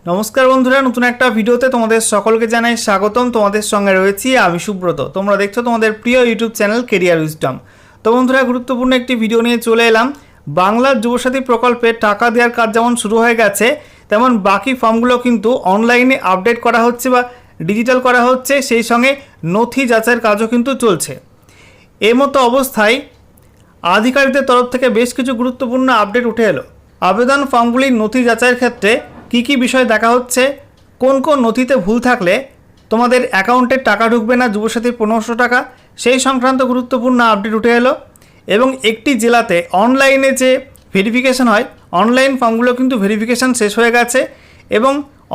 नमस्कार बंधुरा नतून एक भिडियोते तुम्हारे सकलके जानाई स्वागतम। तुम्हारे संगे रयेछि आमि सुब्रत। तोमरा देखछो तुम्हारे प्रिय यूट्यूब चैनल कैरियर उइजडम। तो बंधुरा गुरुत्वपूर्ण एक भिडियो निये चले एलाम। बांगलार युवसाथी प्रकल्पे टाका देওয়ার কাজ যেমন শুরু হয়ে গেছে তেমন বাকি ফর্মগুলো কিন্তু অনলাইনে আপডেট করা হচ্ছে বা ডিজিটাল করা হচ্ছে, সেই সঙ্গে নথি যাচাইয়ের কাজও কিন্তু চলছে। এই মতো অবস্থায় আধিকারিকদের তরফ থেকে বেশ কিছু গুরুত্বপূর্ণ আপডেট উঠে এলো। আবেদন ফর্মগুলির নথি যাচাইয়ের ক্ষেত্রে কী কী বিষয় দেখা হচ্ছে, কোন কোন নথিতে ভুল থাকলে তোমাদের অ্যাকাউন্টে টাকা ঢুকবে না যুবসাথীর 1500 টাকা, সেই সংক্রান্ত গুরুত্বপূর্ণ আপডেট উঠে এলো। এবং একটি জেলাতে অনলাইনে যে ভেরিফিকেশন হয়, অনলাইন ফর্মগুলো কিন্তু ভেরিফিকেশান শেষ হয়ে গেছে এবং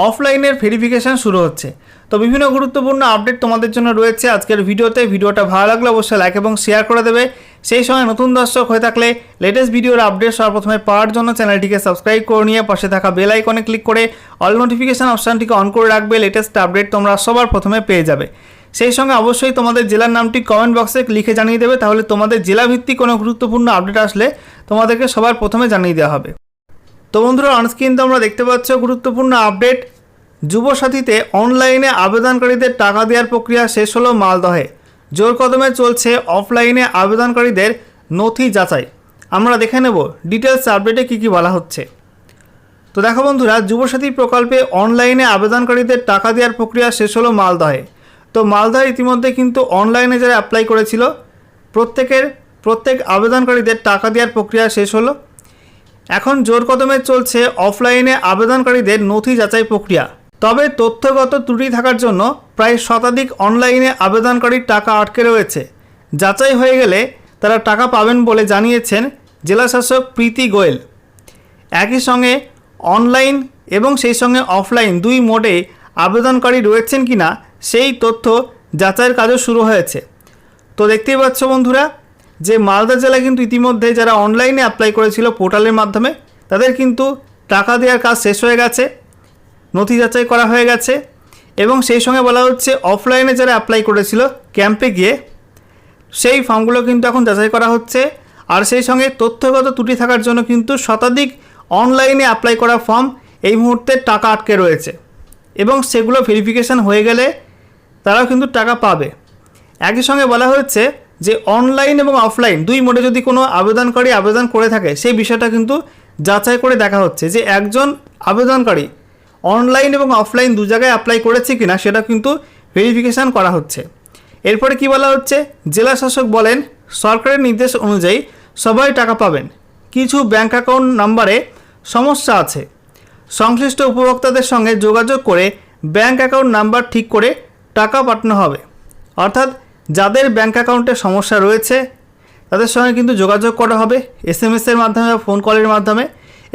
অফলাইনের ভেরিফিকেশান শুরু হচ্ছে। তো বিভিন্ন গুরুত্বপূর্ণ আপডেট তোমাদের জন্য রয়েছে আজকের ভিডিওতে। ভিডিওটা ভালো লাগলে অবশ্যই লাইক এবং শেয়ার করে দেবে। সেই সময় নতুন দর্শক হয়ে থাকলে লেটেস্ট ভিডিওর আপডেট সর্বপ্রথমে পাওয়ার জন্য চ্যানেলটিকে সাবস্ক্রাইব করে নিয়ে পাশে থাকা বেল আইকনে ক্লিক করে অল নোটিফিকেশান অপশানটিকে অন করে রাখবে। লেটেস্ট আপডেট তোমরা সবার প্রথমে পেয়ে যাবে। সেই সঙ্গে অবশ্যই তোমাদের জেলার নামটি কমেন্ট বক্সে লিখে জানিয়ে দেবে, তাহলে তোমাদের জেলাভিত্তিক কোনো গুরুত্বপূর্ণ আপডেট আসলে তোমাদেরকে সবার প্রথমে জানিয়ে দেওয়া হবে। তো বন্ধুরা, অনস্ক্রিন তোমরা দেখতে পাচ্ছ গুরুত্বপূর্ণ আপডেট। যুবসাথীতে অনলাইনে আবেদনকারীদের টাকা দেওয়ার প্রক্রিয়া শেষ হলো মালদহে। জোর কদমে চলছে অফলাইনে আবেদনকারীদের নথি যাচাই। আমরা দেখে নেব ডিটেলস আপডেটে কী কী বলা হচ্ছে। তো দেখো বন্ধুরা, যুবসাথী প্রকল্পে অনলাইনে আবেদনকারীদের টাকা দেওয়ার প্রক্রিয়া শেষ হলো মালদহে। তো মালদহে ইতিমধ্যে কিন্তু অনলাইনে যারা অ্যাপ্লাই করেছিল প্রত্যেক আবেদনকারীদের টাকা দেওয়ার প্রক্রিয়া শেষ হলো। এখন জোর কদমে চলছে অফলাইনে আবেদনকারীদের নথি যাচাই প্রক্রিয়া। তবে তথ্যগত ত্রুটি থাকার জন্য প্রায় শতাধিক অনলাইনে আবেদনকারীর টাকা আটকে রয়েছে। যাচাই হয়ে গেলে তারা টাকা পাবেন বলে জানিয়েছেন জেলাশাসক প্রীতি গোয়েল। একই সঙ্গে অনলাইন এবং সেই সঙ্গে অফলাইন দুই মোডে আবেদনকারী রয়েছেন কিনা সেই তথ্য যাচাইয়ের কাজও শুরু হয়েছে। তো দেখতেই পাচ্ছ বন্ধুরা যে মালদা জেলায় কিন্তু ইতিমধ্যে যারা অনলাইনে অ্যাপ্লাই করেছিল পোর্টালের মাধ্যমে তাদের কিন্তু টাকা দেওয়ার কাজ শেষ হয়ে গেছে, নথি যাচাই করা হয়ে গেছে। এবং সেই সঙ্গে বলা হচ্ছে অফলাইনে যারা অ্যাপ্লাই করেছিল ক্যাম্পে গিয়ে সেই ফর্মগুলো কিন্তু এখন যাচাই করা হচ্ছে। আর সেই সঙ্গে তথ্যগত ত্রুটি থাকার জন্য কিন্তু শতাধিক অনলাইনে অ্যাপ্লাই করা ফর্ম এই মুহূর্তে টাকা আটকে রয়েছে এবং সেগুলো ভেরিফিকেশান হয়ে গেলে তারাও কিন্তু টাকা পাবে। একই সঙ্গে বলা হচ্ছে যে অনলাইন এবং অফলাইন দুই মোডে যদি কোনো আবেদনকারী আবেদন করে থাকে সেই বিষয়টা কিন্তু যাচাই করে দেখা হচ্ছে যে একজন আবেদনকারী অনলাইন এবং অফলাইন দু জায়গায় অ্যাপ্লাই করেছে কিনা সেটা কিন্তু ভেরিফিকেশান করা হচ্ছে। এরপরে কি বলা হচ্ছে, জেলা শাসক বলেন সরকারের নির্দেশ অনুযায়ী সবাই টাকা পাবেন, কিছু ব্যাঙ্ক অ্যাকাউন্ট নাম্বারে সমস্যা আছে, সংশ্লিষ্ট উপভোক্তাদের সঙ্গে যোগাযোগ করে ব্যাঙ্ক অ্যাকাউন্ট নাম্বার ঠিক করে টাকা পাঠানো হবে। অর্থাৎ যাদের ব্যাঙ্ক অ্যাকাউন্টে সমস্যা রয়েছে তাদের সঙ্গে কিন্তু যোগাযোগ করা হবে SMS-এর মাধ্যমে বা ফোন কলের মাধ্যমে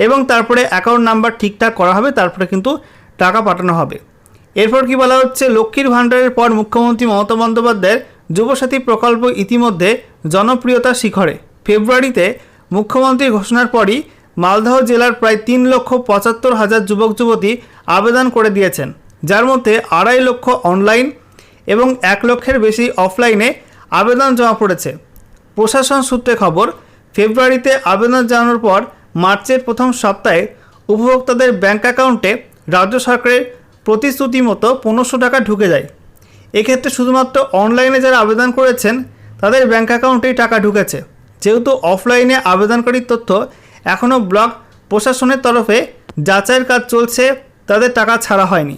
এবং তারপরে অ্যাকাউন্ট নাম্বার ঠিকঠাক করা হবে, তারপরে কিন্তু টাকা পাঠানো হবে। এরপর কি বলা হচ্ছে, লক্ষ্মীর ভাণ্ডারের পর মুখ্যমন্ত্রী মমতা বন্দ্যোপাধ্যায়ের যুবসাথী প্রকল্প ইতিমধ্যে জনপ্রিয়তার শিখরে। ফেব্রুয়ারিতে মুখ্যমন্ত্রীর ঘোষণার পরই মালদহ জেলার প্রায় 3,75,000 যুবক যুবতী আবেদন করে দিয়েছেন, যার মধ্যে 2.5 লক্ষ অনলাইন এবং 1 লক্ষের বেশি অফলাইনে আবেদন জমা পড়েছে। প্রশাসন সূত্রে খবর, ফেব্রুয়ারিতে আবেদন জানানোর পর মার্চের প্রথম সপ্তাহে উপভোক্তাদের ব্যাঙ্ক অ্যাকাউন্টে রাজ্য সরকারের প্রতিশ্রুতি মতো 1500 টাকা ঢুকে যায়। এক্ষেত্রে শুধুমাত্র অনলাইনে যারা আবেদন করেছেন তাদের ব্যাঙ্ক অ্যাকাউন্টেই টাকা ঢুকেছে। যেহেতু অফলাইনে আবেদনকারীর তথ্য এখনও ব্লক প্রশাসনের তরফে যাচাইয়ের কাজ চলছে, তাদের টাকা ছাড়া হয়নি।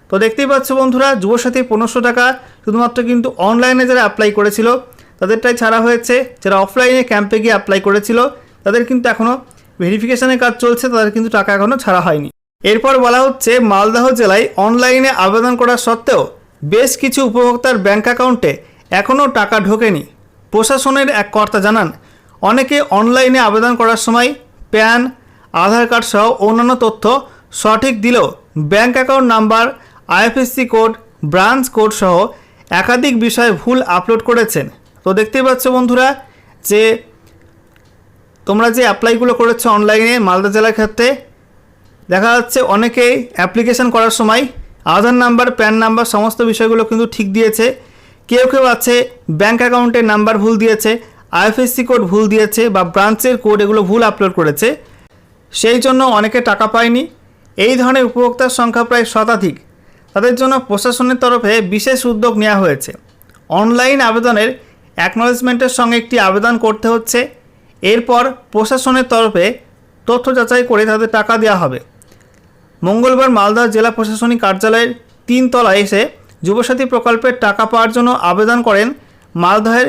তো দেখতেই পাচ্ছ বন্ধুরা, যুবসাথী 1500 টাকা শুধুমাত্র কিন্তু অনলাইনে যারা অ্যাপ্লাই করেছিল তাদেরটাই ছাড়া হয়েছে। যারা অফলাইনে ক্যাম্পে গিয়ে অ্যাপ্লাই করেছিল তাদের কিন্তু এখনও ভেরিফিকেশানের কাজ চলছে, তাদের কিন্তু টাকা এখনও ছাড়া হয়নি। এরপর বলা হচ্ছে মালদহ জেলায় অনলাইনে আবেদন করা সত্ত্বেও বেশ কিছু উপভোক্তার ব্যাঙ্ক অ্যাকাউন্টে এখনও টাকা ঢোকেনি। প্রশাসনের এক কর্তা জানান, অনেকে অনলাইনে আবেদন করার সময় প্যান, আধার কার্ড সহ অন্যান্য তথ্য সঠিক দিলেও bank account number, IFSC code, branch code সহ একাধিক বিষয়ে ভুল আপলোড করেছেন। তো দেখতেই পাচ্ছ বন্ধুরা যে তোমরা যে অ্যাপ্লাইগুলো করেছো অনলাইনে মালদা জেলার ক্ষেত্রে দেখা যাচ্ছে অনেকেই অ্যাপ্লিকেশন করার সময় আধার নাম্বার, প্যান নাম্বার সমস্ত বিষয়গুলো কিন্তু ঠিক দিয়েছে। কেউ কেউ আছে ব্যাঙ্ক অ্যাকাউন্টের নাম্বার ভুল দিয়েছে, IFSC কোড ভুল দিয়েছে বা ব্রাঞ্চের কোড এগুলো ভুল আপলোড করেছে, সেই জন্য অনেকে টাকা পায়নি। এই ধরনের উপভোক্তার সংখ্যা প্রায় শতাধিক। তাদের জন্য প্রশাসনের তরফে বিশেষ উদ্যোগ নেওয়া হয়েছে। অনলাইন আবেদনের অ্যাকনলেজমেন্টের সঙ্গে একটি আবেদন করতে হচ্ছে। এরপর প্রশাসনের তরফে তথ্য যাচাই করে তাদের টাকা দেওয়া হবে। মঙ্গলবার মালদহ জেলা প্রশাসনিক কার্যালয়ের 3 তলায় এসে যুবসাথী প্রকল্পের টাকা পাওয়ার জন্য আবেদন করেন মালদহের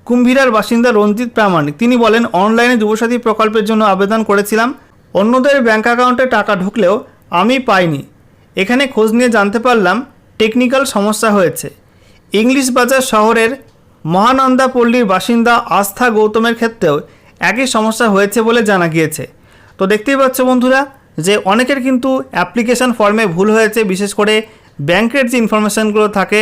কুম্ভীরার বাসিন্দা রঞ্জিত প্রামাণিক। তিনি বলেন, অনলাইনে যুবসাথী প্রকল্পের জন্য আবেদন করেছিলাম। অন্যদের ব্যাঙ্ক অ্যাকাউন্টে টাকা ঢুকলেও আমি পাইনি। এখানে খোঁজ নিয়ে জানতে পারলাম টেকনিক্যাল সমস্যা হয়েছে। ইংলিশ বাজার শহরের মহানন্দা পল্লীর বাসিন্দা আস্থা গৌতমের ক্ষেত্রেও একই সমস্যা হয়েছে বলে জানা গিয়েছে। তো দেখতেই পাচ্ছ বন্ধুরা যে অনেকের কিন্তু অ্যাপ্লিকেশন ফর্মে ভুল হয়েছে। বিশেষ করে ব্যাংকের যে ইনফরমেশানগুলো থাকে,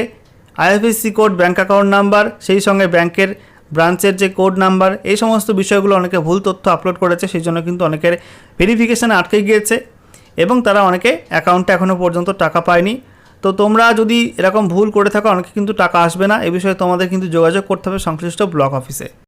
IFSC code, bank account number, সেই সঙ্গে ব্যাংকের ব্রাঞ্চের যে কোড নাম্বার, এই সমস্ত বিষয়গুলো অনেকে ভুল তথ্য আপলোড করেছে। সেই জন্য কিন্তু অনেকের ভেরিফিকেশান আটকে গিয়েছে এবং তারা অনেকে অ্যাকাউন্টে এখনও পর্যন্ত টাকা পায়নি। তো তোমরা যদি এরকম ভুল করে থাকো, অনেকে কিন্তু টাকা আসবে না। এ বিষয়ে তোমাদের কিন্তু যোগাযোগ করতে হবে সংশ্লিষ্ট ব্লক অফিসে।